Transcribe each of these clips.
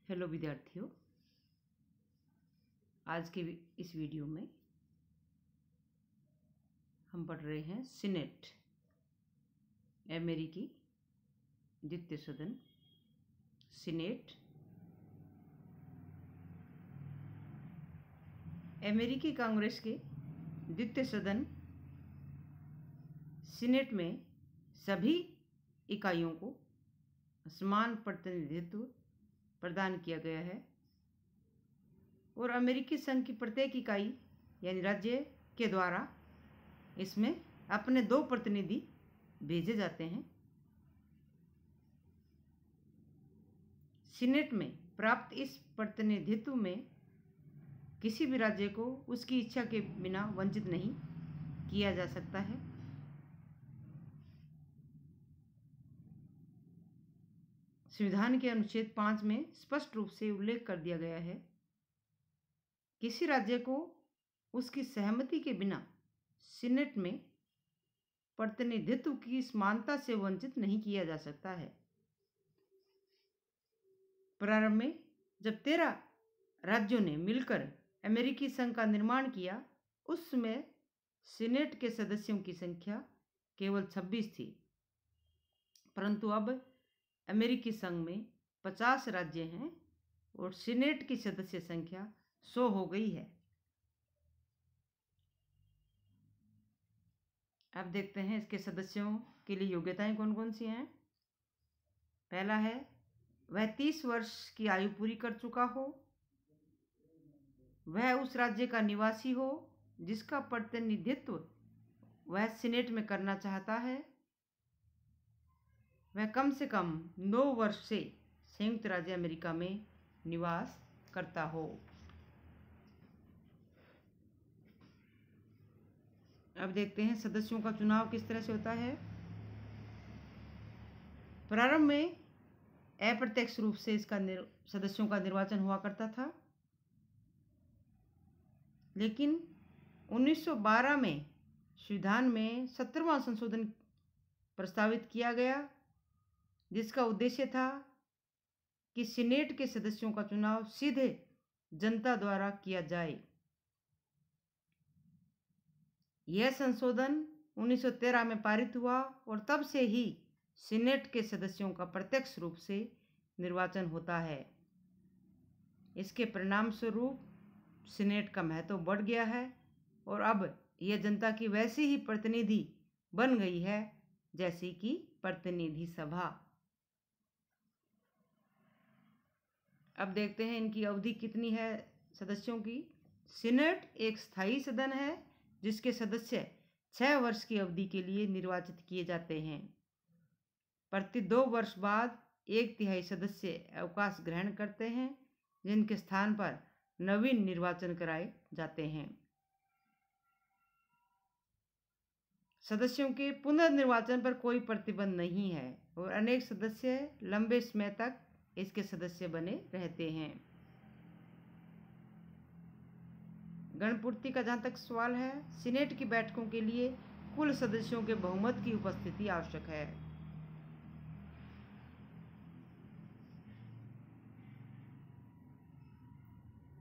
Hello विद्यार्थियों, आज के इस वीडियो में हम पढ़ रहे हैं सीनेट, अमेरिकी द्वितीय सदन। सीनेट अमेरिकी कांग्रेस के द्वितीय सदन सीनेट में सभी इकाइयों को समान प्रतिनिधित्व प्रदान किया गया है और अमेरिकी संघ की प्रत्येक इकाई यानी राज्य के द्वारा इसमें अपने 2 प्रतिनिधि भेजे जाते हैं। सीनेट में प्राप्त इस प्रतिनिधित्व में किसी भी राज्य को उसकी इच्छा के बिना वंचित नहीं किया जा सकता है। संविधान के अनुच्छेद 5 में स्पष्ट रूप से उल्लेख कर दिया गया है, किसी राज्य को उसकी सहमति के बिना सीनेट में प्रतिनिधित्व की समानता से वंचित नहीं किया जा सकता है। प्रारंभ में जब 13 राज्यों ने मिलकर अमेरिकी संघ का निर्माण किया, उस समय सीनेट के सदस्यों की संख्या केवल 26 थी, परंतु अब अमेरिकी संघ में 50 राज्य हैं और सीनेट की सदस्य संख्या 100 हो गई है। अब देखते हैं इसके सदस्यों के लिए योग्यताएं कौन कौन सी हैं। पहला है, वह 30 वर्ष की आयु पूरी कर चुका हो, वह उस राज्य का निवासी हो जिसका प्रतिनिधित्व वह सीनेट में करना चाहता है, वह कम से कम 9 वर्ष से संयुक्त राज्य अमेरिका में निवास करता हो। अब देखते हैं सदस्यों का चुनाव किस तरह से होता है। प्रारंभ में अप्रत्यक्ष रूप से इसका सदस्यों का निर्वाचन हुआ करता था, लेकिन 1912 में संविधान में 17वां संशोधन प्रस्तावित किया गया, जिसका उद्देश्य था कि सीनेट के सदस्यों का चुनाव सीधे जनता द्वारा किया जाए। यह संशोधन 1913 में पारित हुआ और तब से ही सीनेट के सदस्यों का प्रत्यक्ष रूप से निर्वाचन होता है। इसके परिणाम स्वरूप सीनेट का महत्व बढ़ गया है और अब यह जनता की वैसी ही प्रतिनिधि बन गई है जैसी कि प्रतिनिधि सभा। अब देखते हैं इनकी अवधि कितनी है सदस्यों की। सीनेट एक स्थायी सदन है जिसके सदस्य 6 वर्ष की अवधि के लिए निर्वाचित किए जाते हैं। प्रति 2 वर्ष बाद 1/3 सदस्य अवकाश ग्रहण करते हैं, जिनके स्थान पर नवीन निर्वाचन कराए जाते हैं। सदस्यों के पुनर्निर्वाचन पर कोई प्रतिबंध नहीं है और अनेक सदस्य लंबे समय तक इसके सदस्य बने रहते हैं। गणपूर्ति का जहाँ तक सवाल है, सीनेट की बैठकों के लिए कुल सदस्यों के बहुमत की उपस्थिति आवश्यक है।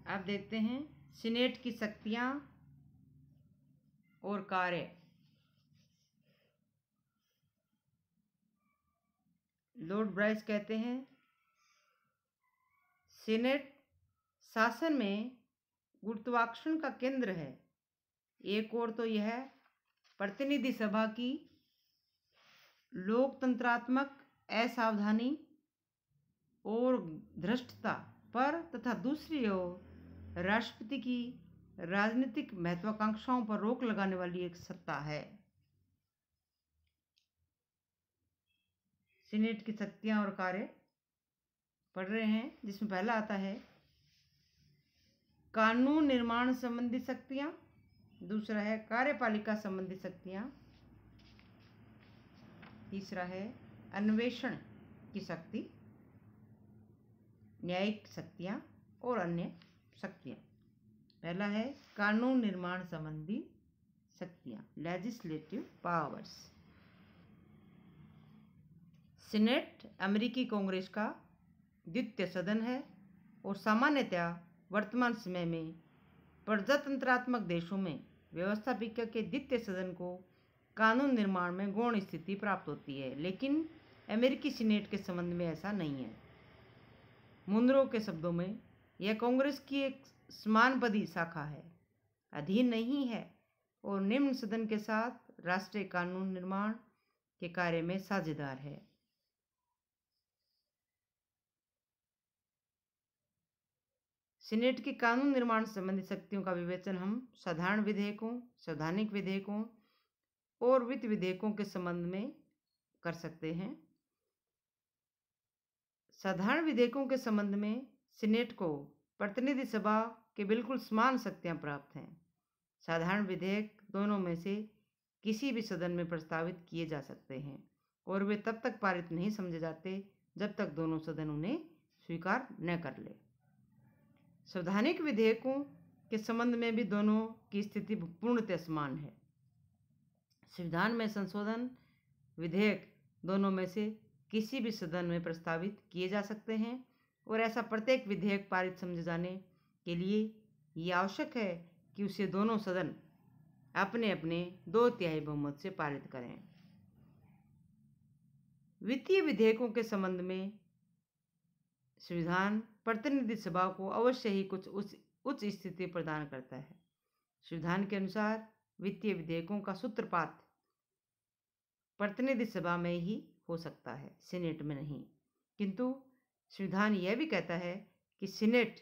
अब देखते हैं सीनेट की शक्तियां और कार्य। लॉर्ड ब्राइस कहते हैं, सीनेट शासन में गुरुत्वाकर्षण का केंद्र है। एक ओर तो यह प्रतिनिधि सभा की लोकतंत्रात्मक असावधानी और धृष्टता पर तथा दूसरी ओर राष्ट्रपति की राजनीतिक महत्वाकांक्षाओं पर रोक लगाने वाली एक सत्ता है। सीनेट की शक्तियां और कार्य पढ़ रहे हैं, जिसमें पहला आता है कानून निर्माण संबंधी शक्तियां, दूसरा है कार्यपालिका संबंधी शक्तियां, तीसरा है अन्वेषण की शक्ति, न्यायिक शक्तियां और अन्य शक्तियां। पहला है कानून निर्माण संबंधी शक्तियां, लेजिस्लेटिव पावर्स। सीनेट अमेरिकी कांग्रेस का द्वितीय सदन है और सामान्यतया वर्तमान समय में प्रजातंत्रात्मक देशों में व्यवस्थापिका के द्वितीय सदन को कानून निर्माण में गौण स्थिति प्राप्त होती है, लेकिन अमेरिकी सीनेट के संबंध में ऐसा नहीं है। मुनरो के शब्दों में, यह कांग्रेस की एक समानपदी शाखा है, अधीन नहीं है और निम्न सदन के साथ राष्ट्रीय कानून निर्माण के कार्य में साझेदार है। सीनेट की कानून निर्माण संबंधी शक्तियों का विवेचन हम साधारण विधेयकों, संवैधानिक विधेयकों और वित्त विधेयकों के संबंध में कर सकते हैं। साधारण विधेयकों के संबंध में सीनेट को प्रतिनिधि सभा के बिल्कुल समान शक्तियां प्राप्त हैं। साधारण विधेयक दोनों में से किसी भी सदन में प्रस्तावित किए जा सकते हैं और वे तब तक पारित नहीं समझे जाते जब तक दोनों सदन उन्हें स्वीकार न कर ले। संवैधानिक विधेयकों के संबंध में भी दोनों की स्थिति पूर्णतः समान है। संविधान में संशोधन विधेयक दोनों में से किसी भी सदन में प्रस्तावित किए जा सकते हैं और ऐसा प्रत्येक विधेयक पारित समझे जाने के लिए ये आवश्यक है कि उसे दोनों सदन अपने अपने 2/3 बहुमत से पारित करें। वित्तीय विधेयकों के संबंध में संविधान प्रतिनिधि सभा को अवश्य ही कुछ उच्च स्थिति प्रदान करता है। संविधान के अनुसार वित्तीय विधेयकों का सूत्रपात प्रतिनिधि सभा में ही हो सकता है, सीनेट में नहीं। किंतु संविधान यह भी कहता है कि सीनेट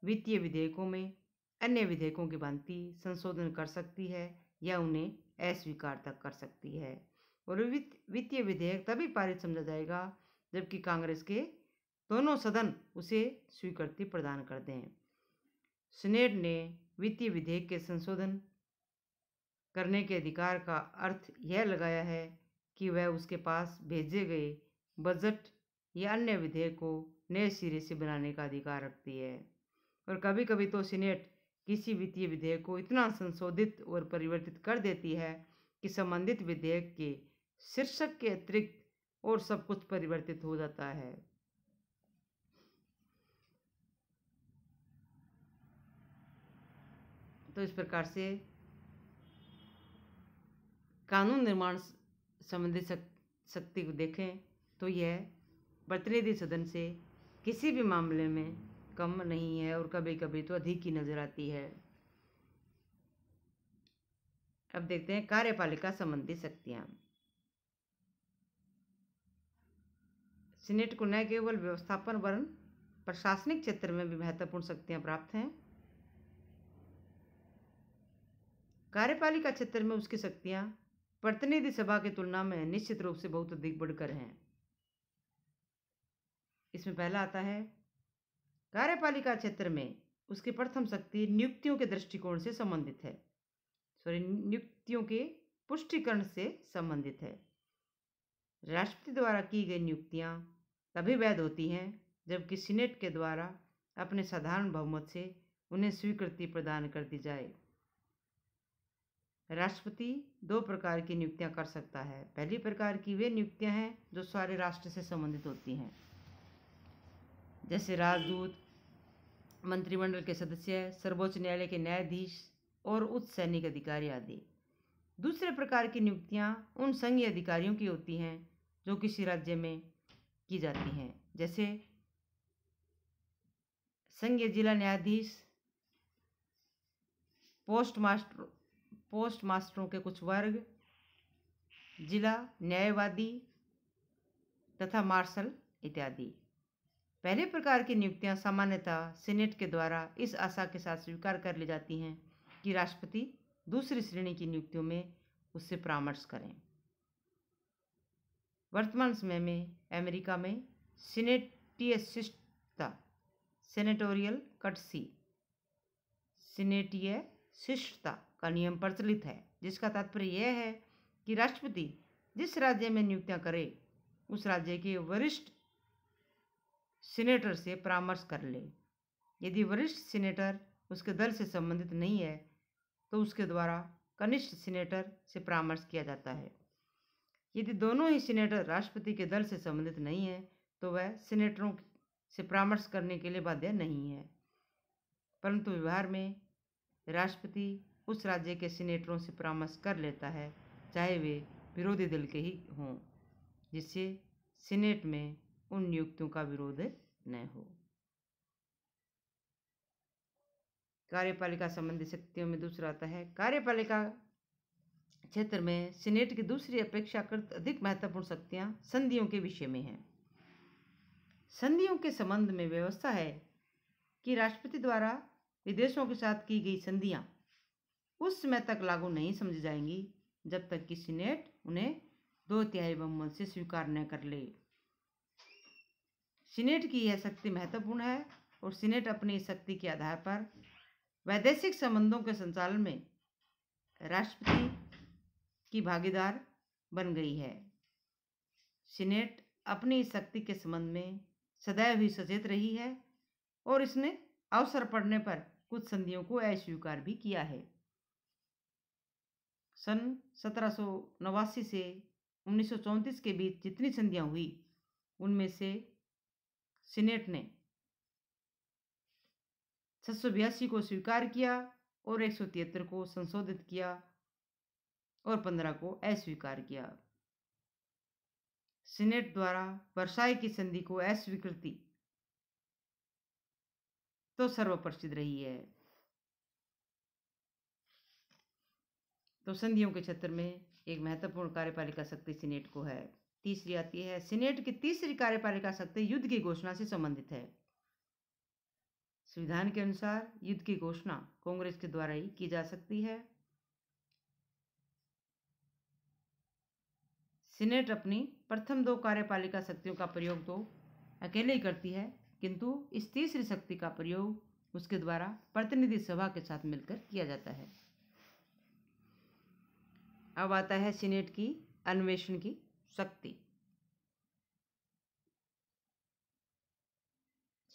वित्तीय विधेयकों में अन्य विधेयकों की भांति संशोधन कर सकती है या उन्हें अस्वीकार तक कर सकती है और वित्तीय विधेयक तभी पारित समझा जाएगा जबकि कांग्रेस के दोनों सदन उसे स्वीकृति प्रदान कर दें। सीनेट ने वित्तीय विधेयक के संशोधन करने के अधिकार का अर्थ यह लगाया है कि वह उसके पास भेजे गए बजट या अन्य विधेयक को नए सिरे से बनाने का अधिकार रखती है और कभी कभी तो सीनेट किसी वित्तीय विधेयक को इतना संशोधित और परिवर्तित कर देती है कि संबंधित विधेयक के शीर्षक के अतिरिक्त और सब कुछ परिवर्तित हो जाता है। तो इस प्रकार से कानून निर्माण संबंधी शक्ति को देखें तो यह प्रतिनिधि सदन से किसी भी मामले में कम नहीं है और कभी कभी तो अधिक ही नजर आती है। अब देखते हैं कार्यपालिका संबंधी शक्तियां। सीनेट को न केवल व्यवस्थापन वरन प्रशासनिक क्षेत्र में भी महत्वपूर्ण शक्तियां प्राप्त हैं। कार्यपालिका क्षेत्र में उसकी शक्तियां प्रतिनिधि सभा की तुलना में निश्चित रूप से बहुत अधिक बढ़कर हैं। इसमें पहला आता है कार्यपालिका क्षेत्र में उसकी प्रथम शक्ति नियुक्तियों के दृष्टिकोण से संबंधित है, नियुक्तियों के पुष्टिकरण से संबंधित है। राष्ट्रपति द्वारा की गई नियुक्तियां तभी वैध होती हैं जबकि सीनेट के द्वारा अपने साधारण बहुमत से उन्हें स्वीकृति प्रदान कर दी जाए। राष्ट्रपति 2 प्रकार की नियुक्तियां कर सकता है। पहली प्रकार की वे नियुक्तियां हैं जो सारे राष्ट्र से संबंधित होती हैं, जैसे राजदूत, मंत्रिमंडल के सदस्य, सर्वोच्च न्यायालय के न्यायाधीश और उच्च सैनिक अधिकारी आदि। दूसरे प्रकार की नियुक्तियां उन संघीय अधिकारियों की होती हैं जो किसी राज्य में की जाती हैं, जैसे संघीय जिला न्यायाधीश, पोस्ट मास्टरों के कुछ वर्ग, जिला न्यायवादी तथा मार्शल इत्यादि। पहले प्रकार की नियुक्तियां सामान्यतः सीनेट के द्वारा इस आशा के साथ स्वीकार कर ली जाती हैं कि राष्ट्रपति दूसरी श्रेणी की नियुक्तियों में उससे परामर्श करें। वर्तमान समय में अमेरिका में सीनेटीय शिष्टता, सेनेटोरियल कर्टसी, सीनेटीय शिष्टता का नियम प्रचलित है, जिसका तात्पर्य यह है कि राष्ट्रपति जिस राज्य में नियुक्तियां करे उस राज्य के वरिष्ठ सीनेटर से परामर्श कर ले। यदि वरिष्ठ सीनेटर उसके दल से संबंधित नहीं है तो उसके द्वारा कनिष्ठ सीनेटर से परामर्श किया जाता है। यदि दोनों ही सीनेटर राष्ट्रपति के दल से संबंधित नहीं है तो वह सीनेटरों से परामर्श करने के लिए बाध्य नहीं है, परंतु व्यवहार में राष्ट्रपति उस राज्य के सीनेटरों से परामर्श कर लेता है, चाहे वे विरोधी दल के ही हों, जिससे सीनेट में उन नियुक्तियों का विरोध न हो। कार्यपालिका संबंधी शक्तियों में दूसरा आता है कार्यपालिका क्षेत्र में सीनेट की दूसरी अपेक्षाकृत अधिक महत्वपूर्ण शक्तियां संधियों के विषय में हैं। संधियों के संबंध में व्यवस्था है कि राष्ट्रपति द्वारा विदेशों के साथ की गई संधियां उस समय तक लागू नहीं समझी जाएंगी जब तक कि सीनेट उन्हें 2/3 बहुमत से स्वीकार न कर ले। सीनेट की यह शक्ति महत्वपूर्ण है और सीनेट अपनी शक्ति के आधार पर वैदेशिक संबंधों के संचालन में राष्ट्रपति की भागीदार बन गई है। सीनेट अपनी इस शक्ति के संबंध में सदैव ही सचेत रही है और इसने अवसर पड़ने पर कुछ संधियों को अस्वीकार भी किया है। सन 1789 से 1934 के बीच जितनी संधियां हुई उनमें से सीनेट ने 782 को स्वीकार किया और 173 को संशोधित किया और 15 को अस्वीकार किया। सीनेट द्वारा वर्साई की संधि को अस्वीकृति तो सर्वप्रसिद्ध रही है। तो संधियों के क्षेत्र में एक महत्वपूर्ण कार्यपालिका शक्ति सीनेट को है। तीसरी आती है सीनेट की तीसरी कार्यपालिका शक्ति युद्ध की घोषणा से संबंधित है। संविधान के अनुसार युद्ध की घोषणा कांग्रेस के द्वारा ही की जा सकती है। सीनेट अपनी प्रथम 2 कार्यपालिका शक्तियों का प्रयोग तो अकेले ही करती है, किंतु इस तीसरी शक्ति का प्रयोग उसके द्वारा प्रतिनिधि सभा के साथ मिलकर किया जाता है। अब आता है सीनेट की अन्वेषण की शक्ति।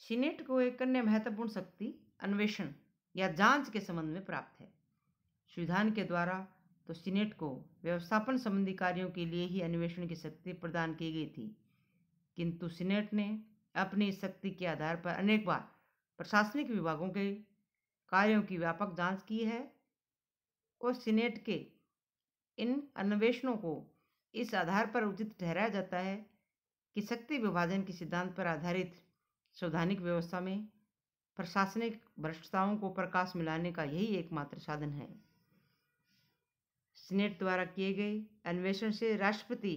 सीनेट को एक अन्य महत्वपूर्ण शक्ति अन्वेषण या जांच के संबंध में प्राप्त है। संविधान के द्वारा तो सीनेट को व्यवस्थापन संबंधी कार्यों के लिए ही अन्वेषण की शक्ति प्रदान की गई थी, किंतु सीनेट ने अपनी शक्ति के आधार पर अनेक बार प्रशासनिक विभागों के कार्यों की व्यापक जांच की है और सीनेट के इन अन्वेषणों को इस आधार पर उचित ठहराया जाता है कि शक्ति विभाजन के सिद्धांत पर आधारित संवैधानिक व्यवस्था में प्रशासनिक भ्रष्टताओं को प्रकाश में लाने का यही एकमात्र साधन है। सीनेट द्वारा किए गए अन्वेषण से राष्ट्रपति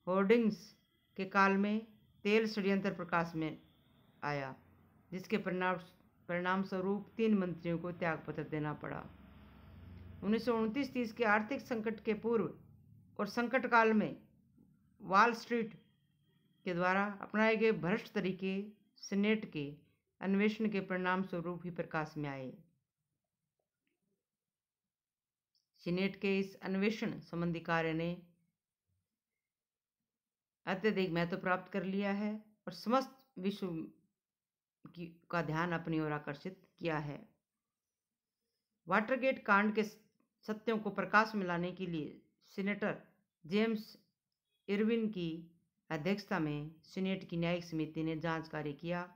होर्डिंग्स के काल में तेल षड्यंत्र प्रकाश में आया, जिसके परिणाम स्वरूप 3 मंत्रियों को त्यागपत्र देना पड़ा। 1929-30 के आर्थिक संकट के पूर्व और संकट काल में वॉल स्ट्रीट के द्वारा अपनाए गए भ्रष्ट तरीके सीनेट के अन्वेषण के परिणाम स्वरूप ही प्रकाश में आए। सीनेट के इस अन्वेषण संबंधी कार्य ने अत्यधिक महत्व प्राप्त कर लिया है और समस्त विश्व का ध्यान अपनी ओर आकर्षित किया है। वाटरगेट कांड के सत्यों को प्रकाश में लाने के लिए सीनेटर जेम्स इरविन की अध्यक्षता में सीनेट की न्यायिक समिति ने जांच कार्य किया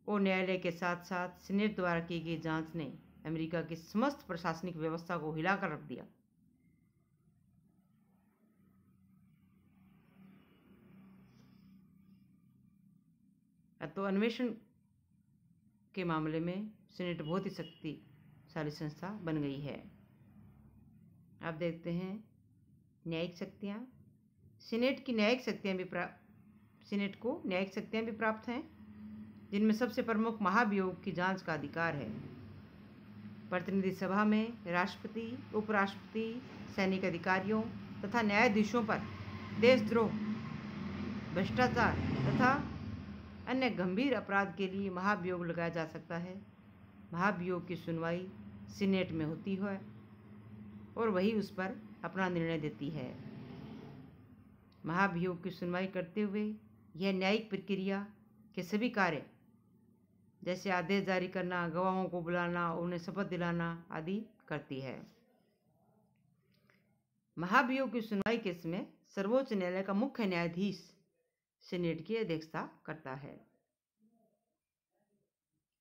और न्यायालय के साथ साथ सीनेट द्वारा की गई जांच ने अमेरिका की समस्त प्रशासनिक व्यवस्था को हिलाकर रख दिया। तो अन्वेषण के मामले में सीनेट बहुत ही शक्तिशाली संस्था बन गई है। आप देखते हैं न्यायिक शक्तियाँ। सीनेट को न्यायिक शक्तियाँ भी प्राप्त हैं, जिनमें सबसे प्रमुख महाभियोग की जांच का अधिकार है। प्रतिनिधि सभा में राष्ट्रपति, उपराष्ट्रपति, सैनिक अधिकारियों तथा न्यायाधीशों पर देशद्रोह, भ्रष्टाचार तथा अन्य गंभीर अपराध के लिए महाभियोग लगाया जा सकता है। महाभियोग की सुनवाई सीनेट में होती है और वही उस पर अपना निर्णय देती है। महाभियोग की सुनवाई करते हुए यह न्यायिक प्रक्रिया के सभी कार्य जैसे आदेश जारी करना, गवाहों को बुलाना, उन्हें शपथ दिलाना आदि करती है। महाभियोग की सुनवाई के समय सर्वोच्च न्यायालय का मुख्य न्यायाधीश सीनेट की अध्यक्षता करता है।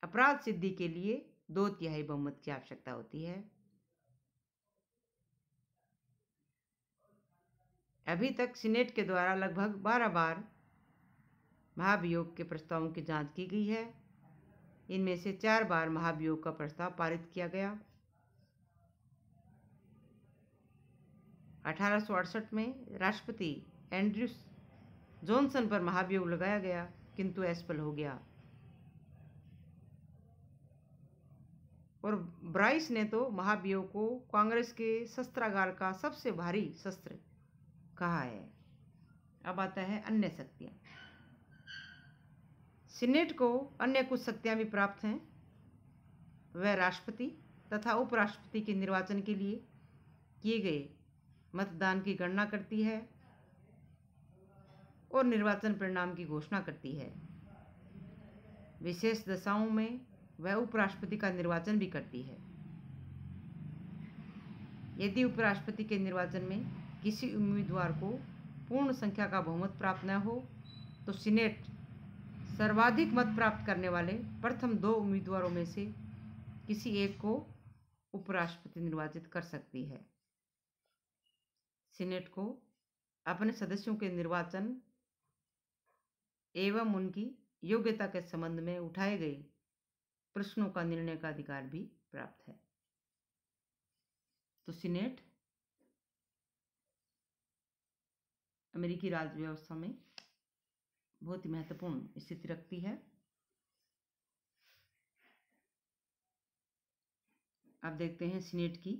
अपराध सिद्धि के लिए 2/3 बहुमत की आवश्यकता होती है। अभी तक सीनेट के द्वारा लगभग 12 बार महाभियोग के प्रस्तावों की जांच की गई है। इनमें से 4 बार महाभियोग का प्रस्ताव पारित किया गया। 1868 में राष्ट्रपति एंड्रयू जॉनसन पर महाभियोग लगाया गया, किंतु असफल हो गया। और ब्राइस ने तो महाभियोग को कांग्रेस के शस्त्रागार का सबसे भारी शस्त्र कहा है। अब आता है अन्य शक्तियां। सीनेट को अन्य कुछ शक्तियां भी प्राप्त हैं। वह राष्ट्रपति तथा उपराष्ट्रपति के निर्वाचन के लिए किए गए मतदान की गणना करती है और निर्वाचन परिणाम की घोषणा करती है। विशेष दशाओं में वह उपराष्ट्रपति का निर्वाचन भी करती है। यदि उपराष्ट्रपति के निर्वाचन में किसी उम्मीदवार को पूर्ण संख्या का बहुमत प्राप्त न हो तो सीनेट सर्वाधिक मत प्राप्त करने वाले प्रथम 2 उम्मीदवारों में से किसी एक को उपराष्ट्रपति निर्वाचित कर सकती है। सीनेट को अपने सदस्यों के निर्वाचन एवं उनकी योग्यता के संबंध में उठाए गए प्रश्नों का निर्णय का अधिकार भी प्राप्त है। तो सीनेट अमेरिकी राज्य व्यवस्था में बहुत ही महत्वपूर्ण स्थिति रखती है। अब देखते हैं सीनेट की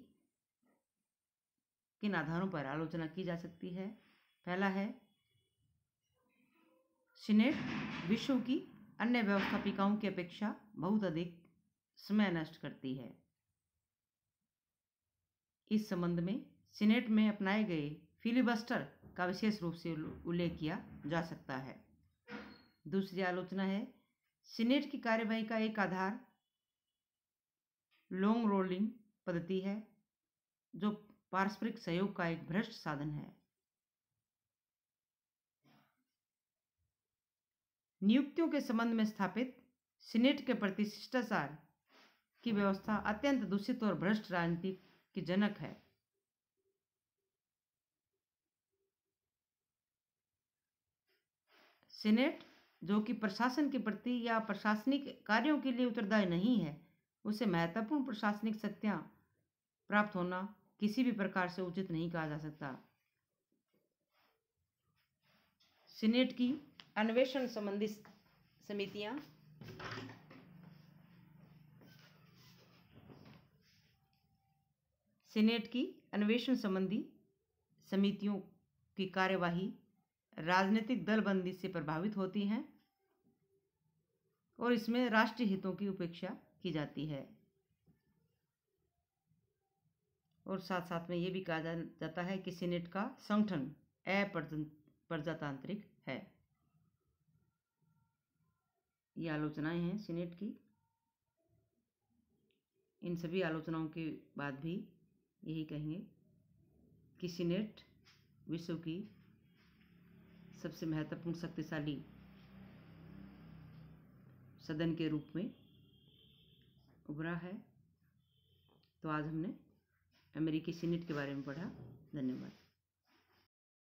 किन आधारों पर आलोचना की जा सकती है। पहला है, सीनेट विश्व की अन्य व्यवस्थापिकाओं की अपेक्षा बहुत अधिक समय नष्ट करती है। इस संबंध में सीनेट में अपनाए गए फिलिबस्टर का विशेष रूप से उल्लेख किया जा सकता है। दूसरी आलोचना है, सीनेट की कार्यवाही का एक आधार लॉन्ग रोलिंग पद्धति है, जो पारस्परिक सहयोग का एक भ्रष्ट साधन है। नियुक्तियों के संबंध में स्थापित सीनेट के प्रति शिष्टाचार की व्यवस्था अत्यंत दूषित और भ्रष्ट राजनीति की जनक है। सीनेट जो कि प्रशासन के प्रति या प्रशासनिक कार्यों के लिए उत्तरदायी नहीं है, उसे महत्वपूर्ण प्रशासनिक शक्तियां प्राप्त होना किसी भी प्रकार से उचित नहीं कहा जा सकता। सीनेट की अन्वेषण संबंधी समितियां सीनेट की अन्वेषण संबंधी समितियों की कार्यवाही राजनीतिक दलबंदी से प्रभावित होती हैं और इसमें राष्ट्रीय हितों की उपेक्षा की जाती है। और साथ साथ में ये भी कहा जाता है कि सीनेट का संगठन अप्रजातांत्रिक है। ये आलोचनाएं हैं सीनेट की। इन सभी आलोचनाओं के बाद भी यही कहेंगे कि सीनेट विश्व की सबसे महत्वपूर्ण शक्तिशाली सदन के रूप में उभरा है। तो आज हमने अमेरिकी सीनेट के बारे में पढ़ा। धन्यवाद।